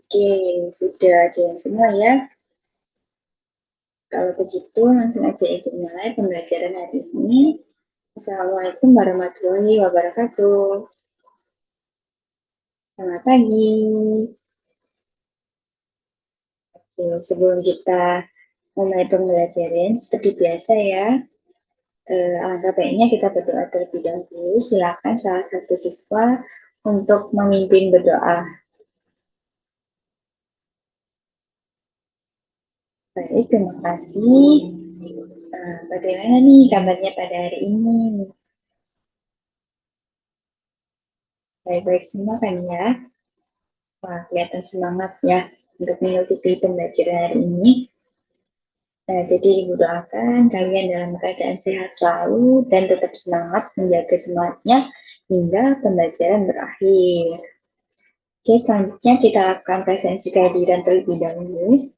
Oke, sudah jelas semua ya. Kalau begitu, langsung aja ibu mulai pembelajaran hari ini. Assalamualaikum warahmatullahi wabarakatuh. Selamat pagi. Oke, sebelum kita mulai pembelajaran, seperti biasa ya, alangkah baiknya kita berdoa terlebih dahulu. Silakan salah satu siswa untuk memimpin berdoa. Baik, terima kasih. Bagaimana nih kabarnya pada hari ini? Baik-baik semua kan ya? Wah, kelihatan semangat ya untuk mengikuti pembelajaran hari ini. Nah, jadi Ibu doakan kalian dalam keadaan sehat selalu dan tetap semangat menjaga semangatnya hingga pembelajaran berakhir. Oke, selanjutnya kita lakukan presensi kehadiran terlebih dahulu.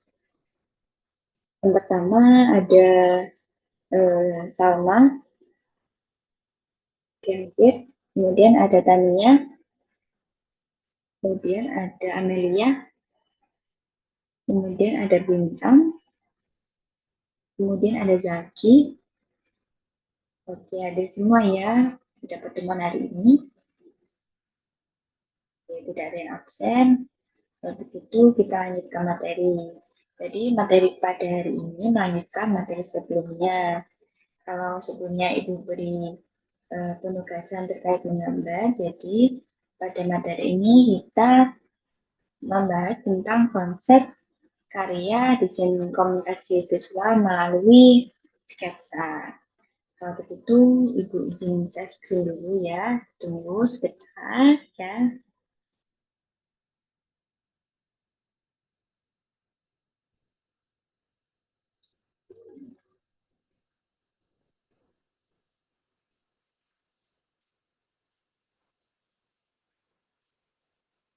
Yang pertama ada Salma, kemudian ada Tania, kemudian ada Amelia, kemudian ada Bintang, kemudian ada Zaki. Oke, ada semua ya sudah pertemuan hari ini. Oke, tidak ada yang absen. Kalau begitu kita lanjutkan materi. Jadi materi pada hari ini melanjutkan materi sebelumnya. Kalau sebelumnya Ibu beri penugasan terkait menggambar, jadi pada materi ini kita membahas tentang konsep karya desain komunikasi visual melalui sketsa. Kalau begitu, Ibu izin saya screen dulu ya. Tunggu sebentar ya.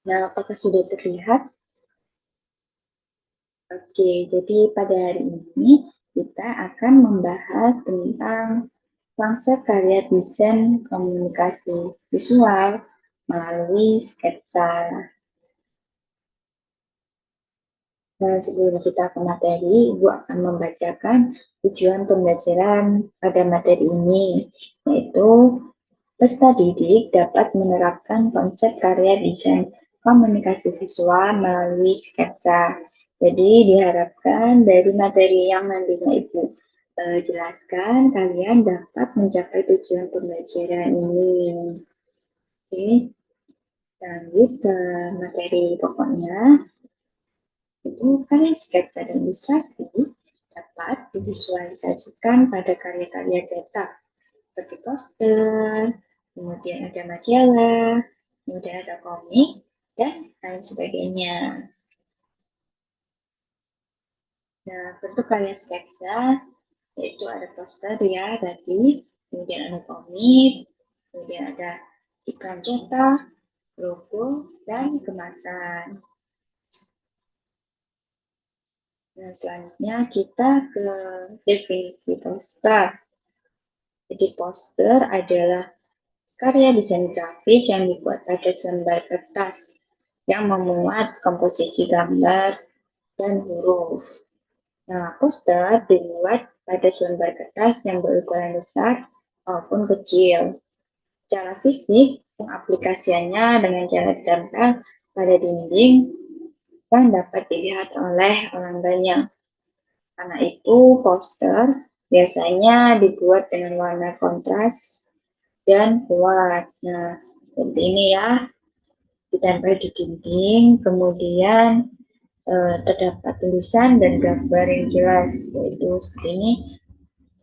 Nah, apakah sudah terlihat? Oke, jadi pada hari ini kita akan membahas tentang konsep karya desain komunikasi visual melalui sketsa. Dan sebelum kita ke materi, Ibu akan membacakan tujuan pembelajaran pada materi ini, yaitu peserta didik dapat menerapkan konsep karya desain komunikasi visual melalui sketsa. Jadi diharapkan dari materi yang nantinya Ibu jelaskan, kalian dapat mencapai tujuan pembelajaran ini. Oke, lanjut ke materi pokoknya. Itu karya sketsa dan ilustrasi dapat divisualisasikan pada karya-karya cetak seperti poster, kemudian ada majalah, kemudian ada komik, dan lain sebagainya. Nah, bentuk karya sketsa yaitu ada poster ya tadi, kemudian ada komik, kemudian ada iklan cetak, logo, dan kemasan. Nah, selanjutnya kita ke definisi poster. Jadi poster adalah karya desain grafis yang dibuat pada selembar kertas yang memuat komposisi gambar dan huruf. Nah, poster dibuat pada selembar kertas yang berukuran besar maupun kecil. Secara fisik, pengaplikasiannya dengan cara ditempel pada dinding yang dapat dilihat oleh orang banyak. Karena itu, poster biasanya dibuat dengan warna kontras dan kuat. Nah, seperti ini ya, ditempel di dinding, kemudian terdapat tulisan dan gambar yang jelas, yaitu seperti ini,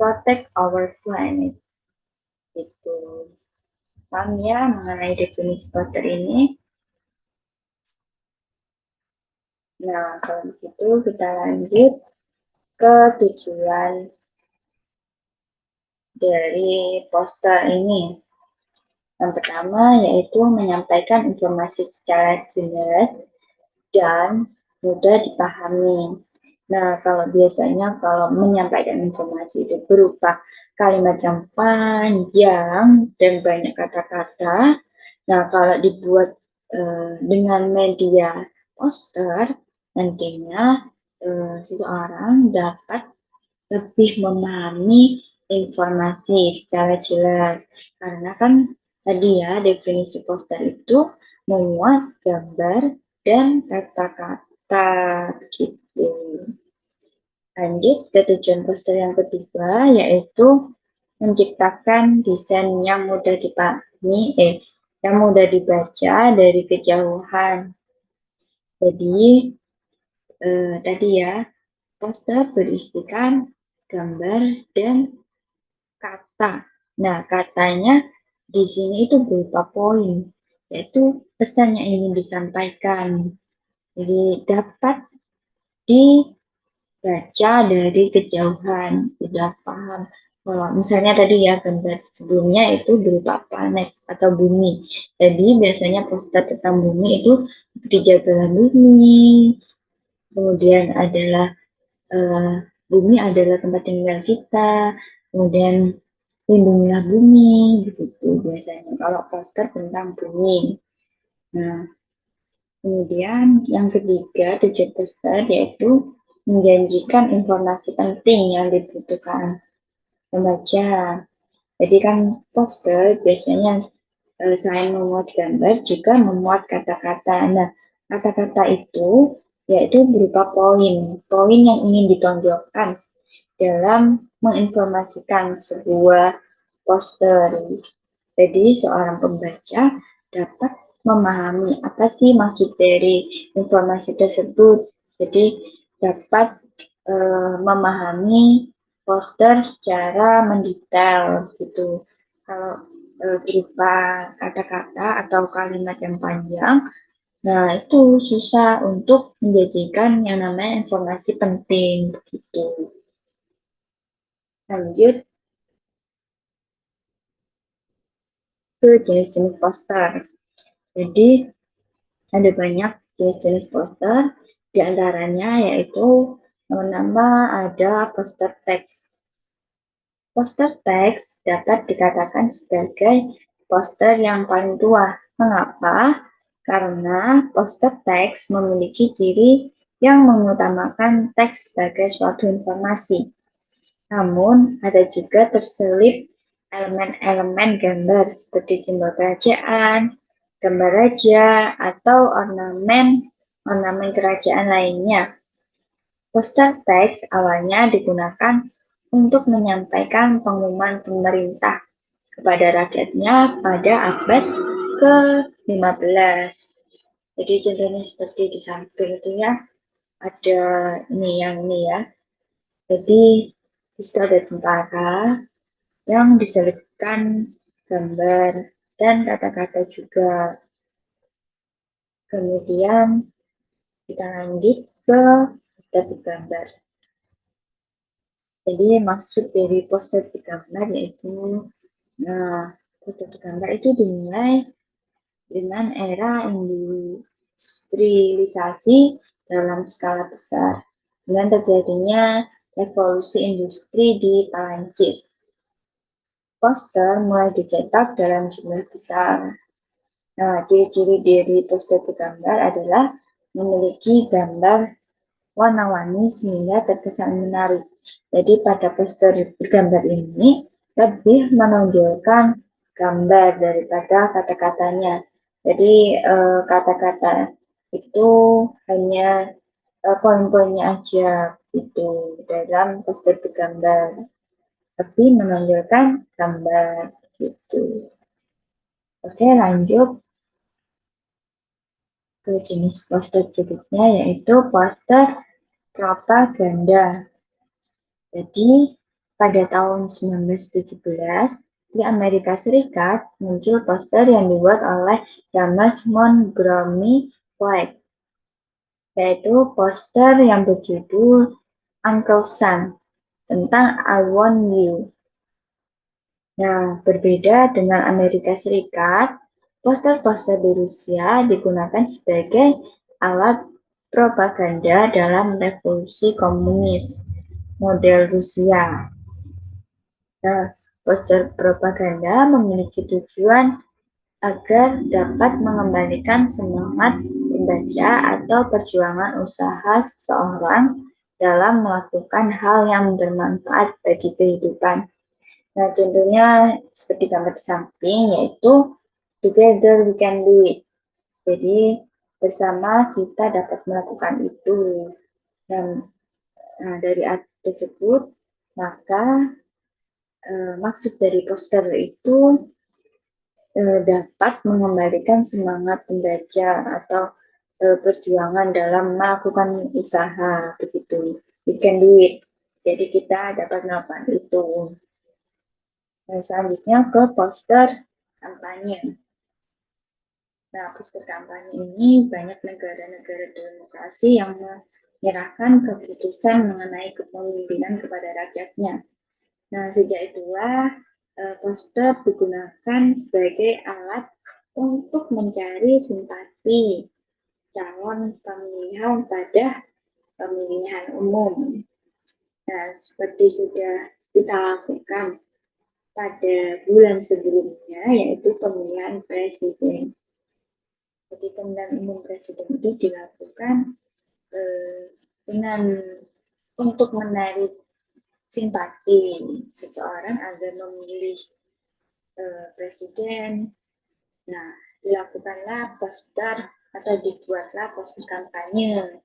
protect our planet. Itu paham ya mengenai definisi poster ini. Nah, kalau begitu kita lanjut ke tujuan dari poster ini. Yang pertama yaitu menyampaikan informasi secara jelas dan mudah dipahami. Nah, kalau biasanya kalau menyampaikan informasi itu berupa kalimat yang panjang dan banyak kata-kata. Nah, kalau dibuat dengan media poster, nantinya seseorang dapat lebih memahami informasi secara jelas. Karena kan tadi ya, definisi poster itu memuat gambar dan kata-kata gitu. Lanjut ke tujuan poster yang ketiga, yaitu menciptakan desain yang mudah dipahami, yang mudah dibaca dari kejauhan. Jadi tadi ya, poster berisikan gambar dan kata. Nah, katanya di sini itu berupa poin, yaitu pesan yang ingin disampaikan. Jadi dapat dibaca dari kejauhan, tidak paham. Kalau misalnya tadi ya gambar sebelumnya itu berupa planet atau bumi. Jadi biasanya poster tentang bumi itu dijagalah bumi, kemudian adalah bumi adalah tempat tinggal kita, kemudian lindungilah bumi, begitu biasanya kalau poster tentang bumi. Nah, kemudian yang ketiga tujuan poster yaitu menjanjikan informasi penting yang dibutuhkan pembaca. Jadi kan poster biasanya selain memuat gambar juga memuat kata-kata. Nah, kata-kata itu yaitu berupa poin yang ingin ditonjolkan dalam menginformasikan sebuah poster. Jadi seorang pembaca dapat memahami apa sih maksud dari informasi tersebut. Jadi dapat memahami poster secara mendetail gitu. Kalau berupa kata-kata atau kalimat yang panjang, nah itu susah untuk menjadikan yang namanya informasi penting begitu. Lanjut ke jenis-jenis poster. Jadi ada banyak jenis-jenis poster, di antaranya yaitu yang pertama ada poster teks. Poster teks dapat dikatakan sebagai poster yang paling tua. Mengapa? Karena poster teks memiliki ciri yang mengutamakan teks sebagai suatu informasi. Namun, ada juga terselip elemen-elemen gambar seperti simbol kerajaan, gambar raja, atau ornamen kerajaan lainnya. Poster teks awalnya digunakan untuk menyampaikan pengumuman pemerintah kepada rakyatnya pada abad ke-15. Jadi contohnya seperti di samping itu ya, ada ini ya. Jadi di situ ada tentara yang diselipkan gambar dan kata-kata juga. Kemudian kita lanjut ke poster gambar. Jadi maksud dari poster gambar yaitu, poster gambar itu dimulai dengan era industrialisasi dalam skala besar dengan terjadinya revolusi industri di Perancis. Poster mulai dicetak dalam jumlah besar. Nah, ciri-ciri dari poster gambar adalah memiliki gambar warna-warni sehingga terkesan menarik. Jadi pada poster gambar ini lebih menonjolkan gambar daripada kata-katanya. Jadi kata-kata itu hanya poin-poinnya aja gitu dalam poster gambar. Lebih menonjolkan gambar gitu. Oke, lanjut ke jenis poster berikutnya yaitu poster propaganda. Jadi pada tahun 1917 di Amerika Serikat muncul poster yang dibuat oleh James Montgomery White, yaitu poster yang berjudul Uncle Sam tentang I Want You. Nah, berbeda dengan Amerika Serikat, poster-poster di Rusia digunakan sebagai alat propaganda dalam revolusi komunis model Rusia. Nah, poster propaganda memiliki tujuan agar dapat mengembalikan semangat pembaca atau perjuangan usaha seseorang dalam melakukan hal yang bermanfaat bagi kehidupan. Nah, contohnya seperti gambar di samping, yaitu together we can do it. Jadi, bersama kita dapat melakukan itu. Dan dari arti tersebut, maka maksud dari poster itu dapat mengembalikan semangat pembaca atau perjuangan dalam melakukan usaha, begitu. We can do it. Jadi kita dapat melakukan itu. Dan selanjutnya ke poster kampanye. Nah, poster kampanye ini banyak negara-negara demokrasi yang menyerahkan keputusan mengenai kepemimpinan kepada rakyatnya. Nah, sejak itulah poster digunakan sebagai alat untuk mencari simpati calon pemilihan pada pemilihan umum. Nah, seperti sudah kita lakukan pada bulan sebelumnya, yaitu pemilihan presiden. Jadi pemilihan umum presiden itu dilakukan dengan untuk menarik simpati seseorang agar memilih presiden. Nah, dilakukanlah poster atau dibuatlah poster kampanye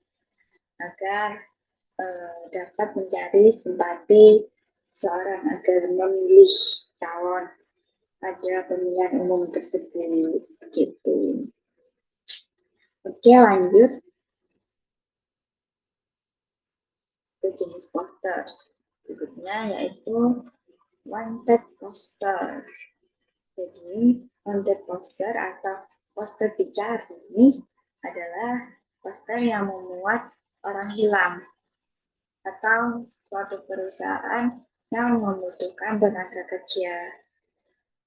agar dapat mencari simpati seorang agar memilih calon pada pemilihan umum tersebut. Begitu. Oke, lanjut ke jenis poster. Berikutnya yaitu wanted poster. Jadi, wanted poster atau poster dicari adalah poster yang memuat orang hilang atau suatu perusahaan yang membutuhkan tenaga kerja.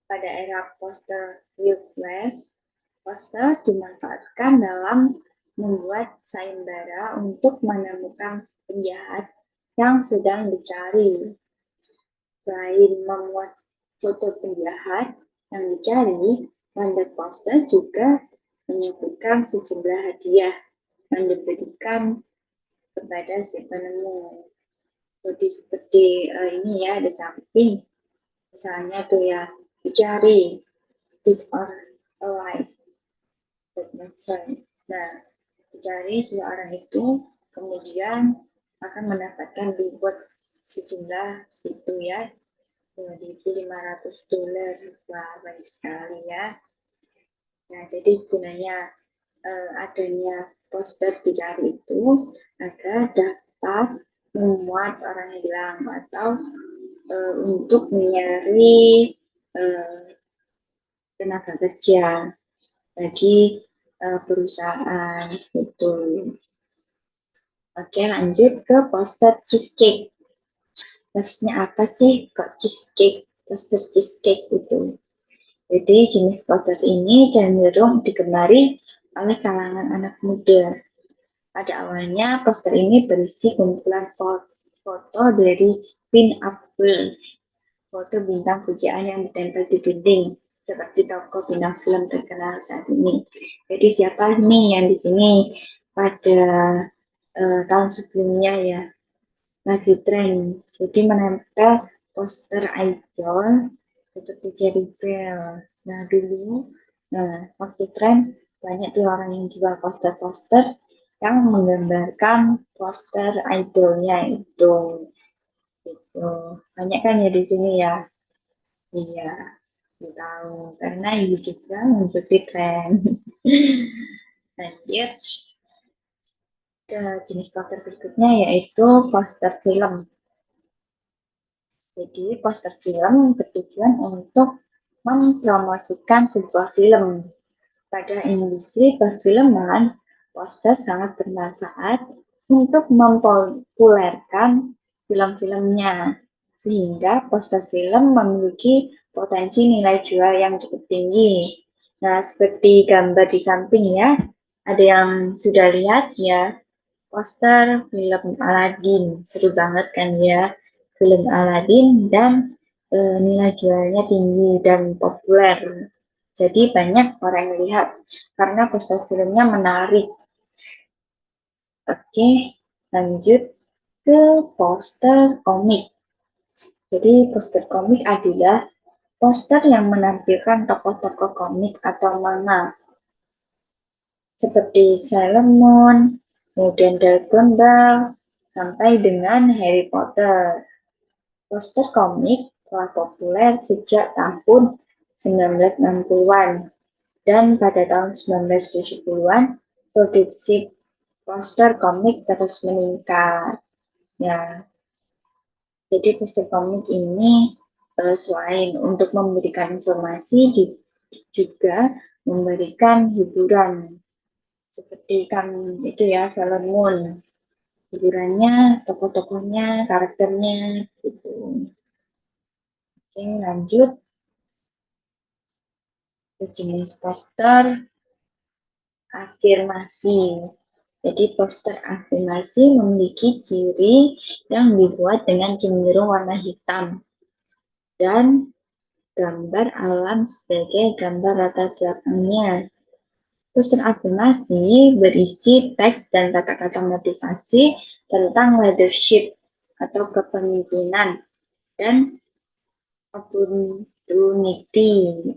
Pada era poster Wild West, poster dimanfaatkan dalam membuat sayembara untuk menemukan penjahat yang sedang dicari. Selain memuat foto penjahat yang dicari, wanted poster juga menyebutkan sejumlah hadiah yang diberikan kepada si penemu. Jadi seperti ini ya, di samping misalnya tuh ya, dicari dead or alive, that my friend. Nah, dicari seseorang itu kemudian akan mendapatkan reward sejumlah itu ya, $2.500. Wah, banyak sekali ya. Nah, jadi gunanya adanya poster dicari itu agar dapat memuat orang hilang atau untuk mencari tenaga kerja bagi perusahaan itu. Oke, lanjut ke poster cheesecake. Maksudnya apa sih kok cheesecake? Poster cheesecake itu. Jadi jenis poster ini cenderung digemari oleh kalangan anak muda. Pada awalnya poster ini berisi kumpulan foto dari pin-up girls, foto bintang pujaan yang ditempel di dinding, seperti tokoh bintang film terkenal saat ini. Jadi siapa nih yang di sini pada tahun sebelumnya ya lagi tren, jadi menempel poster idol seperti Cherry Bell. Nah dulu, waktu tren banyak tuh orang yang jual poster-poster yang menggambarkan poster idolnya itu. Gitu. Banyak kan ya di sini ya? Iya, tahu karena ini juga mengikuti tren. Lanjut ke jenis poster berikutnya yaitu poster film. Jadi poster film bertujuan untuk mempromosikan sebuah film. Pada industri perfilman, poster sangat bermanfaat untuk mempopulerkan film-filmnya, sehingga poster film memiliki potensi nilai jual yang cukup tinggi. Nah, seperti gambar di samping ya, ada yang sudah lihat ya, poster film Aladdin, seru banget kan ya, film Aladdin dan nilai jualnya tinggi dan populer. Jadi banyak orang yang lihat karena poster filmnya menarik Oke, lanjut ke poster komik. Jadi poster komik adalah poster yang menampilkan tokoh-tokoh komik atau manga seperti Sailor Moon, kemudian Dragon Ball, sampai dengan Harry Potter. Poster komik telah populer sejak tahun 1960-an dan pada tahun 1970-an produksi poster komik terus meningkat. Ya, jadi poster komik ini selain untuk memberikan informasi, juga memberikan hiburan. Seperti kan itu ya, Sailor Moon. Hiburannya, tokoh-tokohnya, karakternya, gitu. Oke, lanjut ke jenis poster afirmasi. Jadi poster afirmasi memiliki ciri yang dibuat dengan cenderung warna hitam dan gambar alam sebagai gambar latar belakangnya. Poster afirmasi berisi teks dan kata-kata motivasi tentang leadership atau kepemimpinan dan opportunity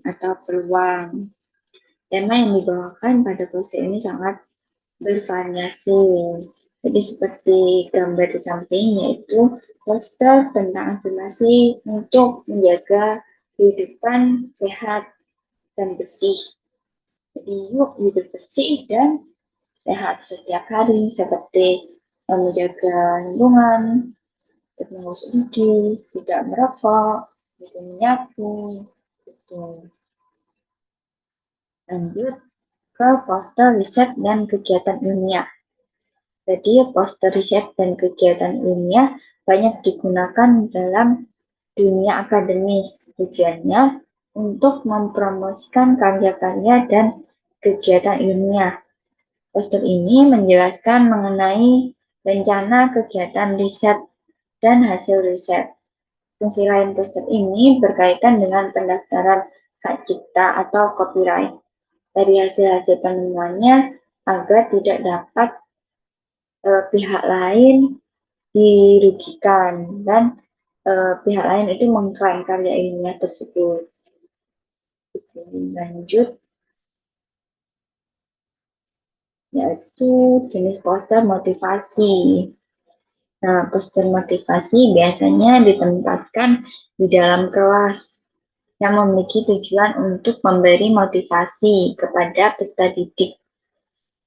atau peluang. Tema yang dibawakan pada poster ini sangat bervariasi. Jadi seperti gambar di samping, yaitu poster tentang afirmasi untuk menjaga kehidupan sehat dan bersih. Jadi yuk hidup bersih dan sehat setiap hari, seperti menjaga lingkungan, mengukus gigi, tidak merokok, tidak menyapu, gitu. Lanjut ke poster riset dan kegiatan ilmiah. Jadi poster riset dan kegiatan ilmiah banyak digunakan dalam dunia akademis. Tujuannya untuk mempromosikan karya-karya dan kegiatan ilmiah. Poster ini menjelaskan mengenai rencana kegiatan riset dan hasil riset. Fungsi lain poster ini berkaitan dengan pendaftaran hak cipta atau copyright dari hasil-hasil penemuannya agar tidak dapat pihak lain dirugikan dan pihak lain itu mengklaim karya ilmiah tersebut. Lanjut, yaitu jenis poster motivasi. Nah, poster motivasi biasanya ditempatkan di dalam kelas yang memiliki tujuan untuk memberi motivasi kepada peserta didik.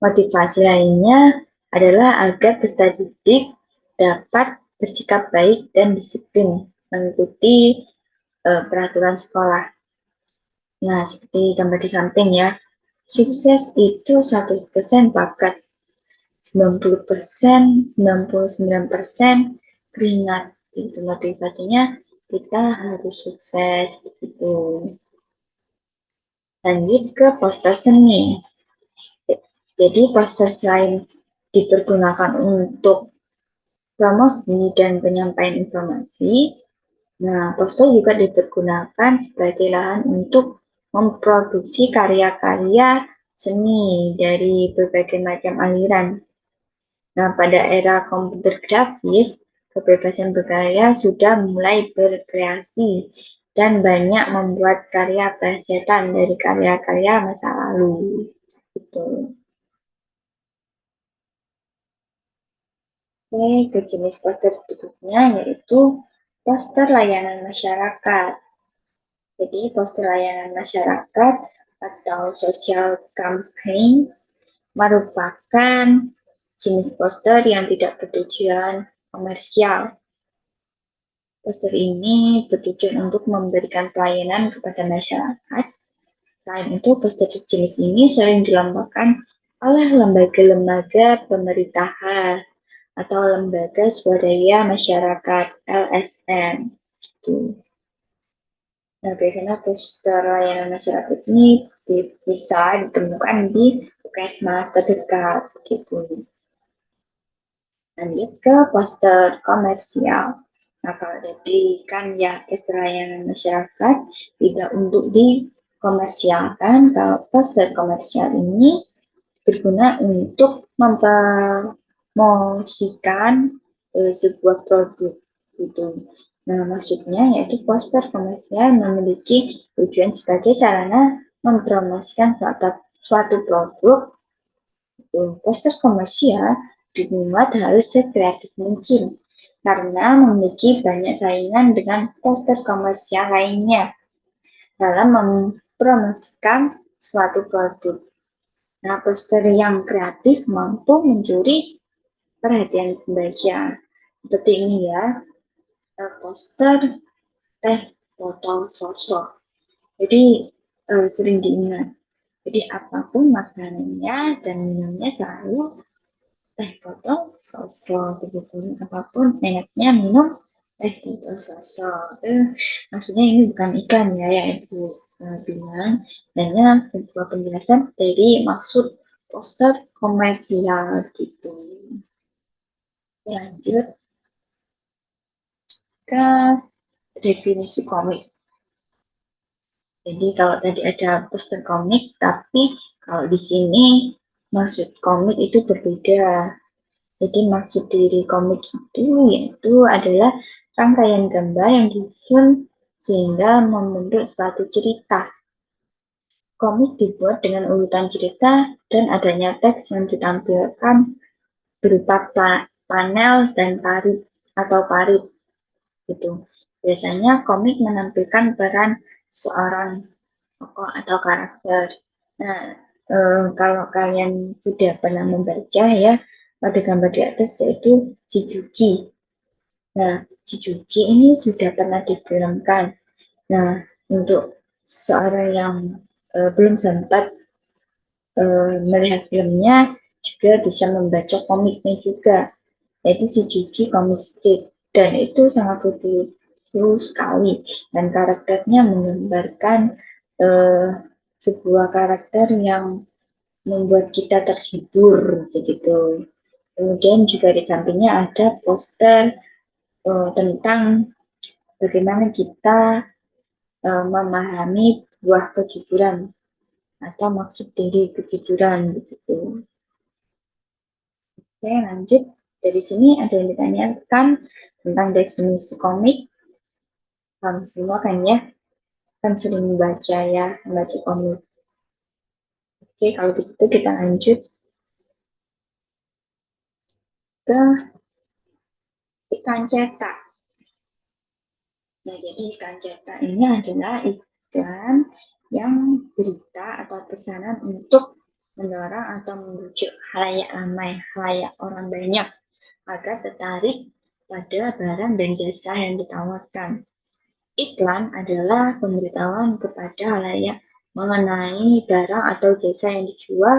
Motivasi lainnya adalah agar peserta didik dapat bersikap baik dan disiplin mengikuti peraturan sekolah. Nah, seperti gambar di samping ya, sukses itu 100% bakat, 90%, 99% keringat. Itu motivasinya kita harus sukses begitu. Lanjut ke poster seni. Jadi poster selain dipergunakan untuk promosi dan penyampaian informasi, nah poster juga dipergunakan sebagai lahan untuk memproduksi karya-karya seni dari berbagai macam aliran. Nah, pada era komputer grafis, kebebasan berkarya sudah mulai berkreasi dan banyak membuat karya plesetan dari karya-karya masa lalu. Gitu. Oke, ke jenis poster berikutnya yaitu poster layanan masyarakat. Jadi, poster layanan masyarakat atau social campaign merupakan jenis poster yang tidak bertujuan komersial. Poster ini bertujuan untuk memberikan pelayanan kepada masyarakat. Selain itu, poster jenis ini sering dilombakan oleh lembaga-lembaga pemerintahan atau lembaga swadaya masyarakat (LSM). Nah, biasanya poster layanan masyarakat ini bisa ditemukan di puskesmas terdekat. Gitu. Lanjut ke poster komersial. Nah, kalau kan ya poster layanan masyarakat tidak untuk dikomersialkan. Kalau poster komersial ini berguna untuk mempromosikan sebuah produk gitu. Nah, maksudnya yaitu poster komersial memiliki tujuan sebagai sarana mempromosikan suatu produk. Poster komersial dibuat harus sekreatif mungkin karena memiliki banyak saingan dengan poster komersial lainnya dalam mempromosikan suatu produk. Nah, poster yang kreatif mampu mencuri perhatian pembaca. Seperti ini ya, poster teh botol sosok. Jadi sering diingat. Jadi apapun makanannya dan minumnya selalu teh botol sosok begitu. Apapun enaknya minum teh botol sosok. Maksudnya ini bukan iklan ya yang Ibu bilang, hanya sebuah penjelasan dari maksud poster komersial gitu. Lanjut ke definisi komik. Jadi kalau tadi ada poster komik, tapi kalau di sini maksud komik itu berbeda. Jadi maksud dari komik itu yaitu adalah rangkaian gambar yang disusun sehingga membentuk suatu cerita. Komik dibuat dengan urutan cerita dan adanya teks yang ditampilkan berupa panel dan parit atau parit gitu. Biasanya komik menampilkan peran seorang tokoh atau karakter. Nah, kalau kalian sudah pernah membaca ya, pada gambar di atas yaitu si Juki. Nah, si Juki ini sudah pernah difilmkan. Nah, untuk seorang yang belum sempat melihat filmnya juga bisa membaca komiknya juga, yaitu si Juki Comic Strip. Dan itu sangat lucu sekali. Dan karakternya menggambarkan eh, sebuah karakter yang membuat kita terhibur begitu. Kemudian juga di sampingnya ada poster tentang bagaimana kita memahami buah kejujuran atau maksud dari kejujuran begitu. Oke, lanjut. Dari sini ada yang ditanyakan tentang definisi komik. Kamu semua kan ya, kan sering membaca ya, membaca komik. Oke, kalau begitu kita lanjut ke iklan cetak. Nah, jadi iklan cetak ini adalah iklan yang berita atau pesanan untuk mendorong atau membujuk halayak ramai, halayak orang banyak agar tertarik pada barang dan jasa yang ditawarkan. Iklan adalah pemberitahuan kepada halayak mengenai barang atau jasa yang dijual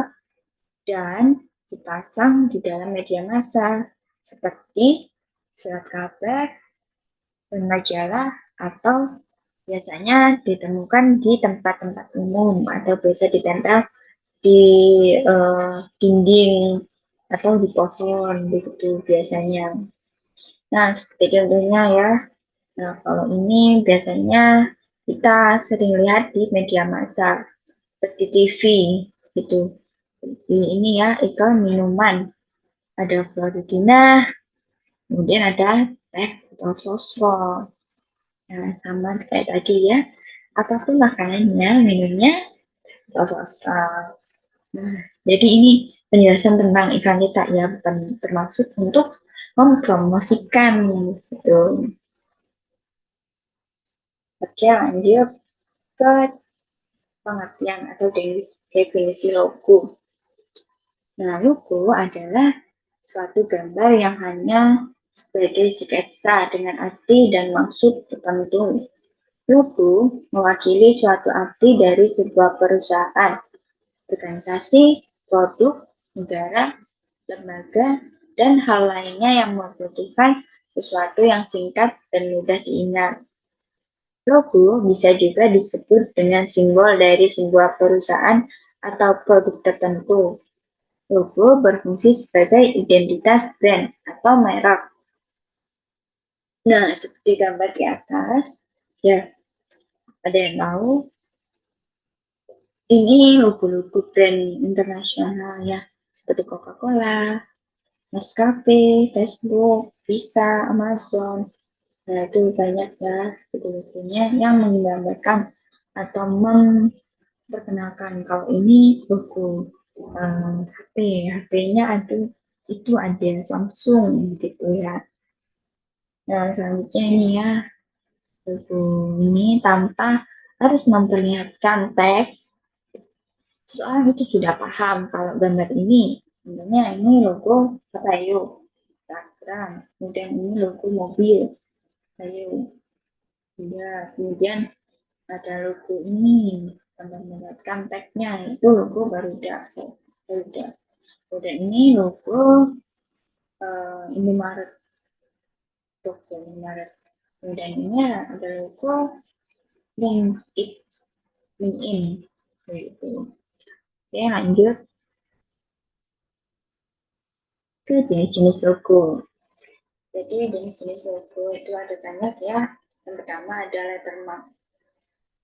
dan dipasang di dalam media massa seperti surat kabar, majalah, atau biasanya ditemukan di tempat-tempat umum atau biasa ditempel di dinding atau di pohon begitu biasanya. Nah, seperti contohnya ya. Nah, kalau ini biasanya kita sering lihat di media massa seperti TV gitu. Ini ya iklan minuman. Ada Floridina, kemudian ada teh atau sosro. Nah, sama kayak tadi ya. Apapun makanannya, minumnya, atau sosro. Nah, jadi ini penjelasan tentang iklan kita ya, bukan bermaksud untuk mempromosikan gitu. Oke, lanjut ke pengertian atau definisi logo. Nah, logo adalah suatu gambar yang hanya sebagai sketsa dengan arti dan maksud tertentu. Logo mewakili suatu arti dari sebuah perusahaan, organisasi, produk, negara, lembaga, dan hal lainnya yang membutuhkan sesuatu yang singkat dan mudah diingat. Logo bisa juga disebut dengan simbol dari sebuah perusahaan atau produk tertentu. Logo berfungsi sebagai identitas brand atau merek. Nah, seperti gambar di atas, ya, ada yang tahu? Ini logo-logo brand internasional ya, seperti Coca-Cola, Nescafe, Facebook, Visa, Amazon. Nah, itu banyak ya logo-logonya yang menggambarkan atau memperkenalkan kalau ini logo HP. HP-nya itu ada Samsung gitu ya. Nah, selanjutnya ini ya, logo ini tanpa harus memperlihatkan teks, seseorang itu sudah paham kalau gambar ini sebenarnya ini logo apa yuk, Instagram, kemudian ini logo mobil, ayo ya, kemudian ada logo ini gambar mendapatkan tagnya itu logo Garuda. Kemudian ini logo ini Maret, logo ini Maret. Kemudian ini ada logo LinkedIn gitu. Oke, lanjut ke jenis-jenis logo. Jadi jenis-jenis logo itu ada banyak ya. Yang pertama ada lettermark.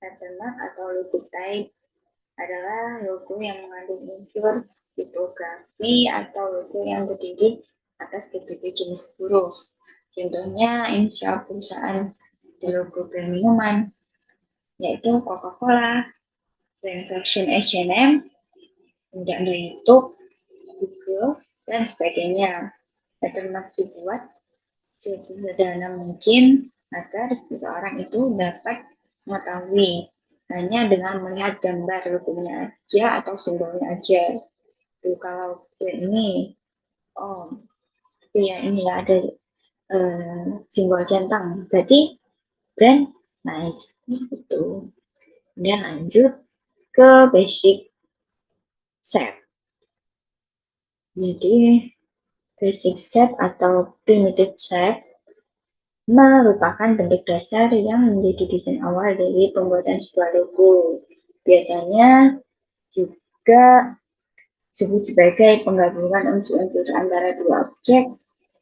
Lettermark atau logo type adalah logo yang mengandung unsur tipografi atau logo yang terdiri atas berbagai jenis huruf. Contohnya inisial perusahaan di logo brand minuman, yaitu Coca-Cola, brand fashion H&M, kemudian ada YouTube, Google, dan sebagainya. Lettermark dibuat sesederhana mungkin agar seseorang itu dapat mengetahui hanya dengan melihat gambar logonya aja atau simbolnya aja. Tuh kalau ini, oh, ya ini ada simbol centang, berarti brand nice itu. Kemudian lanjut ke basic shape. Jadi basic shape atau primitive shape merupakan bentuk dasar yang menjadi desain awal dari pembuatan sebuah logo. Biasanya juga disebut sebagai penggabungan unsur-unsur antara dua objek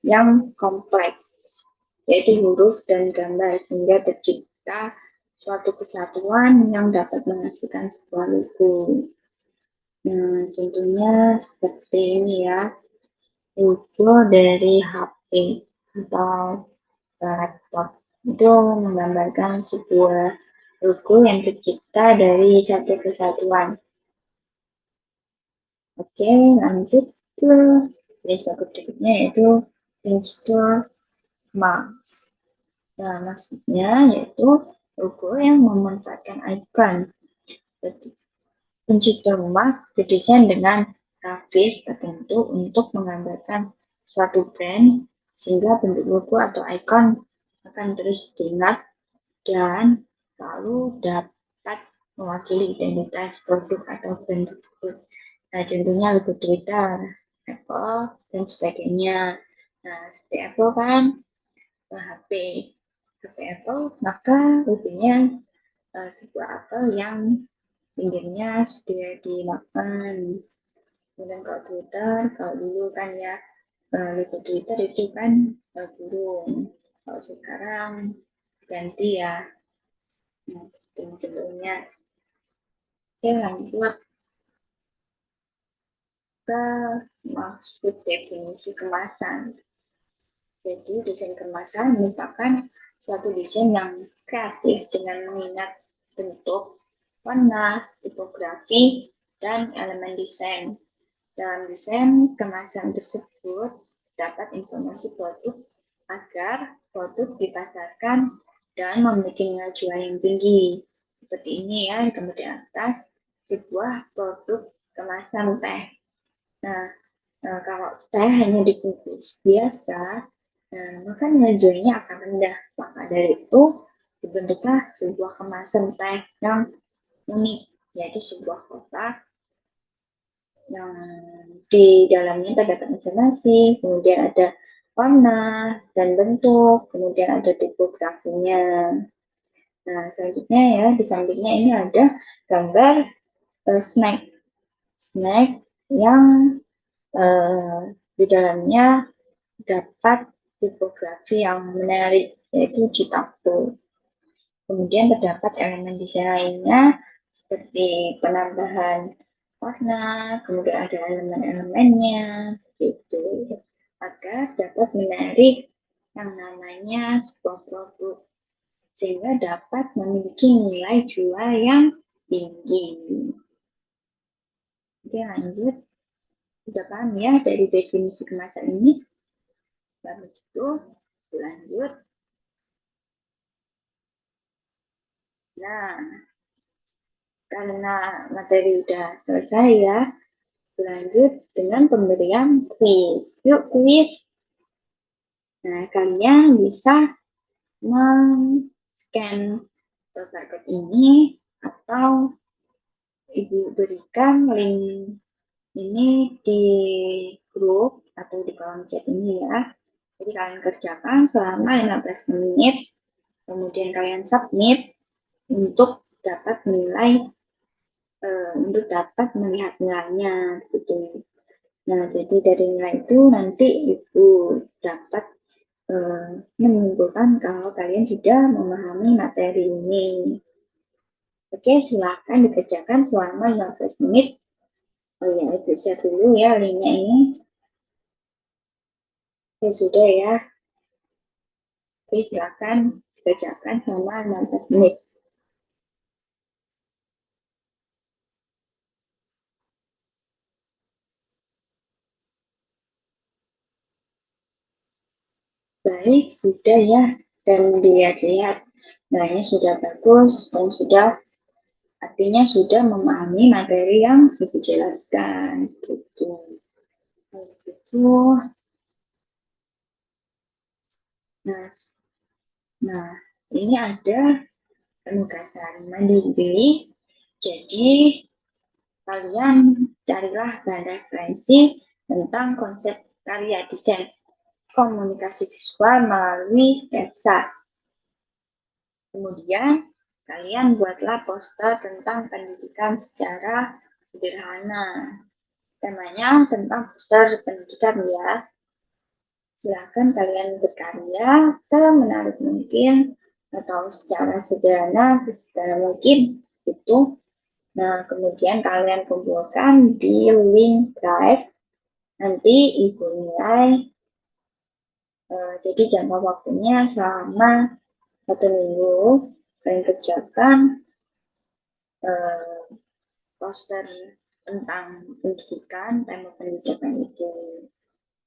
yang kompleks, yaitu huruf dan gambar, sehingga tercipta suatu kesatuan yang dapat menghasilkan sebuah logo. Nah, contohnya seperti ini ya, logo dari HP atau laptop itu menggambarkan sebuah logo yang tercipta dari satu kesatuan. Oke, lanjut ke jenis logo berikutnya yaitu install marks. Nah, maksudnya yaitu logo yang memanfaatkan ikon. Pencipta mark didesain dengan grafis tertentu untuk menggambarkan suatu brand sehingga bentuk logo atau ikon akan terus diingat dan selalu dapat mewakili identitas produk atau brand tersebut. Nah, contohnya logo Twitter, Apple, dan sebagainya. Nah, seperti Apple kan, HP Apple, maka logonya sebuah apel yang pinggirnya sudah dimakan. Kemudian kalau Twitter, kalau dulu kan ya, logo Twitter itu kan burung. Kalau sekarang ganti ya, nah, bentuknya. Oke, lanjut ke maksud definisi kemasan. Jadi desain kemasan merupakan suatu desain yang kreatif dengan mengingat bentuk, warna, tipografi, dan elemen desain. Dalam desain kemasan tersebut dapat informasi produk agar produk dipasarkan dan memiliki nilai jual yang tinggi. Seperti ini ya, gambar di atas sebuah produk kemasan teh. Nah, kalau teh hanya dibungkus biasa, maka nilai jualnya akan rendah. Maka dari itu dibentuklah sebuah kemasan teh yang unik, yaitu sebuah kotak yang di dalamnya terdapat informasi, kemudian ada warna dan bentuk, kemudian ada tipografinya. Nah, selanjutnya ya, di sampingnya ini ada gambar snack yang di dalamnya dapat tipografi yang menarik, yaitu Citapo. Kemudian terdapat elemen desain lainnya seperti penambahan warna, kemudian ada elemen-elemennya, gitu, agar dapat menarik yang namanya sebuah produk, sehingga dapat memiliki nilai jual yang tinggi. Oke, lanjut. Sudah paham ya dari definisi kemasan ini? Lalu itu lanjut. Nah, karena materi udah selesai ya, lanjut dengan pemberian kuis. Yuk kuis. Nah, kalian bisa men-scan barcode ini atau Ibu berikan link ini di grup atau di kolom chat ini ya. Jadi kalian kerjakan selama 15 menit, kemudian kalian submit untuk dapat menilai, untuk dapat melihat nilainya gitu. Nah, jadi dari nilai itu nanti Ibu dapat menyimpulkan kalau kalian sudah memahami materi ini. Oke, silakan dikerjakan selama 15 menit. Oh ya, Ibu share dulu ya linknya ini. Oke, sudah ya. Oke, silakan dikerjakan selama 15 menit. Baik, sudah ya. Dan dilihat-lihat nilainya sudah bagus dan sudah artinya sudah memahami materi yang Ibu jelaskan. Gitu. Gitu. Nah, nah, ini ada penugasan mandiri. Jadi kalian carilah bahan referensi tentang konsep karya desain komunikasi visual melalui sketsa. Kemudian kalian buatlah poster tentang pendidikan secara sederhana. Temanya tentang poster pendidikan ya. Silakan kalian berkarya semenarik mungkin atau secara sederhana mungkin itu. Nah, kemudian kalian kumpulkan di link drive. Nanti Ibu nilai. Jadi jangka waktunya selama 1 minggu. Kalian kerjakan poster tentang pendidikan, tema pendidikan itu.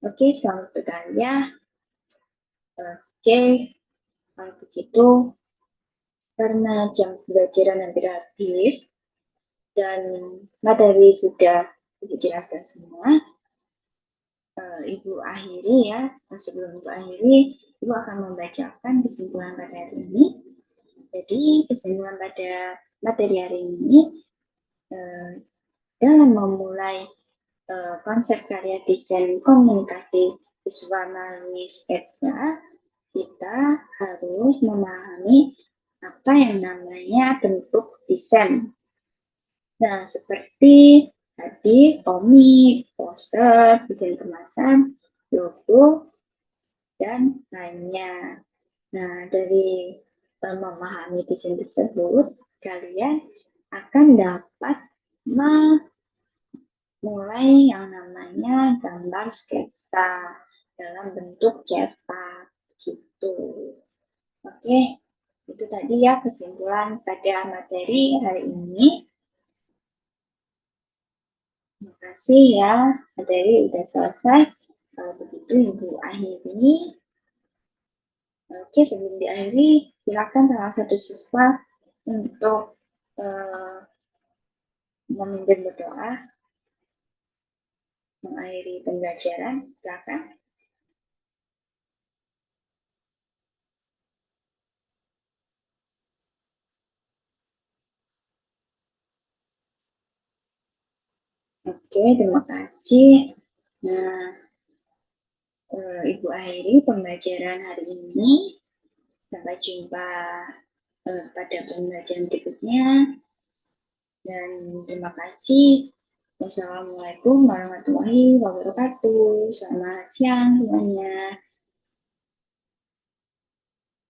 Oke, selamat berkarya. Oke, kalau begitu, karena jam pembelajaran hampir habis dan materi sudah dijelaskan semua, Ibu akhiri ya. Sebelum Ibu akhiri, Ibu akan membacakan kesimpulan pada hari ini. Jadi, kesimpulan pada materi hari ini, dalam memulai konsep karya desain komunikasi visual melalui sketsa, kita harus memahami apa yang namanya bentuk desain. Nah, seperti tadi komik, poster, desain kemasan, logo, dan lainnya. Nah, dari memahami desain tersebut, kalian akan dapat memulai yang namanya gambar sketsa dalam bentuk cetak gitu. Oke, itu tadi ya kesimpulan pada materi hari ini. Terima kasih ya, materi udah selesai. Kalau begitu Ibu akhiri. Oke, sebelum diakhiri, silakan salah satu siswa untuk memimpin berdoa mengakhiri pembelajaran. Silakan. Oke, terima kasih. Nah, Ibu akhiri pembelajaran hari ini. Sampai jumpa pada pembelajaran berikutnya. Dan terima kasih. Wassalamualaikum warahmatullahi wabarakatuh. Selamat siang semuanya.